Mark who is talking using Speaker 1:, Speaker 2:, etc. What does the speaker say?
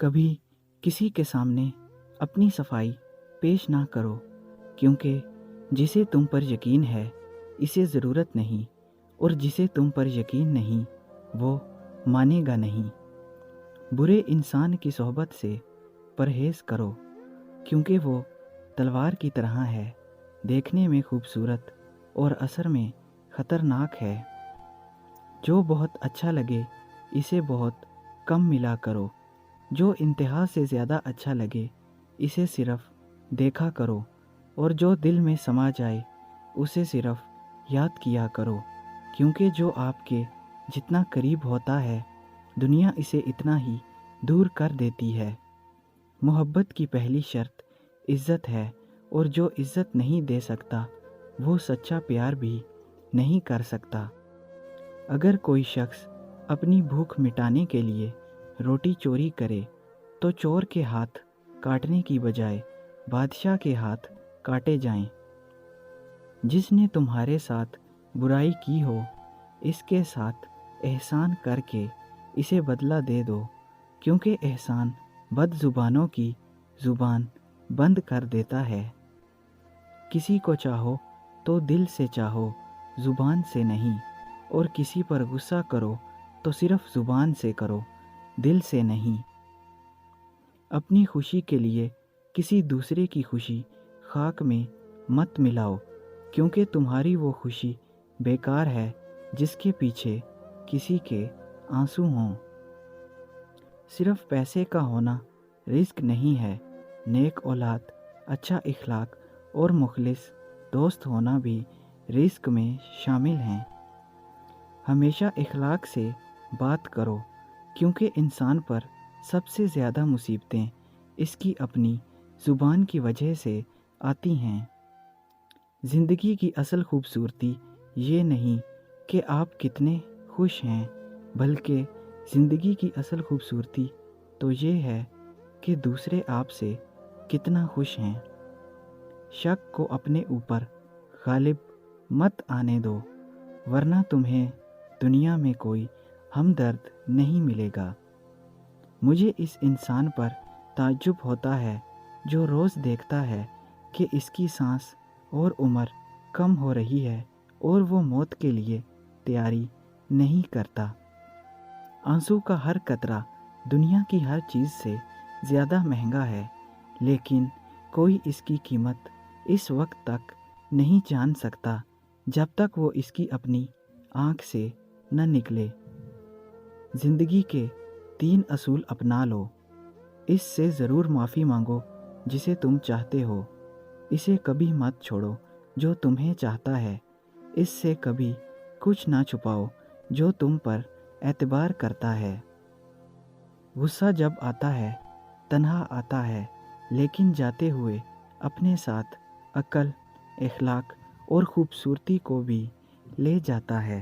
Speaker 1: کبھی کسی کے سامنے اپنی صفائی پیش نہ کرو، کیونکہ جسے تم پر یقین ہے اسے ضرورت نہیں، اور جسے تم پر یقین نہیں وہ مانے گا نہیں۔ برے انسان کی صحبت سے پرہیز کرو، کیونکہ وہ تلوار کی طرح ہے، دیکھنے میں خوبصورت اور اثر میں خطرناک ہے۔ جو بہت اچھا لگے اسے بہت کم ملا کرو، جو انتہا سے زیادہ اچھا لگے اسے صرف دیکھا کرو، اور جو دل میں سما جائے اسے صرف یاد کیا کرو، کیونکہ جو آپ کے جتنا قریب ہوتا ہے دنیا اسے اتنا ہی دور کر دیتی ہے۔ محبت کی پہلی شرط عزت ہے، اور جو عزت نہیں دے سکتا وہ سچا پیار بھی نہیں کر سکتا۔ اگر کوئی شخص اپنی بھوک مٹانے کے لیے روٹی چوری کرے تو چور کے ہاتھ کاٹنے کی بجائے بادشاہ کے ہاتھ کاٹے جائیں۔ جس نے تمہارے ساتھ برائی کی ہو اس کے ساتھ احسان کر کے اسے بدلہ دے دو، کیونکہ احسان بد زبانوں کی زبان بند کر دیتا ہے۔ کسی کو چاہو تو دل سے چاہو، زبان سے نہیں، اور کسی پر غصہ کرو تو صرف زبان سے کرو، دل سے نہیں۔ اپنی خوشی کے لیے کسی دوسرے کی خوشی خاک میں مت ملاؤ، کیونکہ تمہاری وہ خوشی بیکار ہے جس کے پیچھے کسی کے آنسو ہوں۔ صرف پیسے کا ہونا رزق نہیں ہے، نیک اولاد، اچھا اخلاق اور مخلص دوست ہونا بھی رزق میں شامل ہیں۔ ہمیشہ اخلاق سے بات کرو، کیونکہ انسان پر سب سے زیادہ مصیبتیں اس کی اپنی زبان کی وجہ سے آتی ہیں۔ زندگی کی اصل خوبصورتی یہ نہیں کہ آپ کتنے خوش ہیں، بلکہ زندگی کی اصل خوبصورتی تو یہ ہے کہ دوسرے آپ سے کتنا خوش ہیں۔ شک کو اپنے اوپر غالب مت آنے دو، ورنہ تمہیں دنیا میں کوئی ہمدرد نہیں ملے گا۔ مجھے اس انسان پر تعجب ہوتا ہے جو روز دیکھتا ہے کہ اس کی سانس اور عمر کم ہو رہی ہے اور وہ موت کے لیے تیاری نہیں کرتا۔ آنسو کا ہر قطرہ دنیا کی ہر چیز سے زیادہ مہنگا ہے، لیکن کوئی اس کی قیمت اس وقت تک نہیں جان سکتا جب تک وہ اس کی اپنی آنکھ سے نہ نکلے۔ زندگی کے 3 اصول اپنا لو۔ اس سے ضرور معافی مانگو جسے تم چاہتے ہو، اسے کبھی مت چھوڑو جو تمہیں چاہتا ہے، اس سے کبھی کچھ نہ چھپاؤ جو تم پر اعتبار کرتا ہے۔ غصہ جب آتا ہے تنہا آتا ہے، لیکن جاتے ہوئے اپنے ساتھ عقل، اخلاق اور خوبصورتی کو بھی لے جاتا ہے۔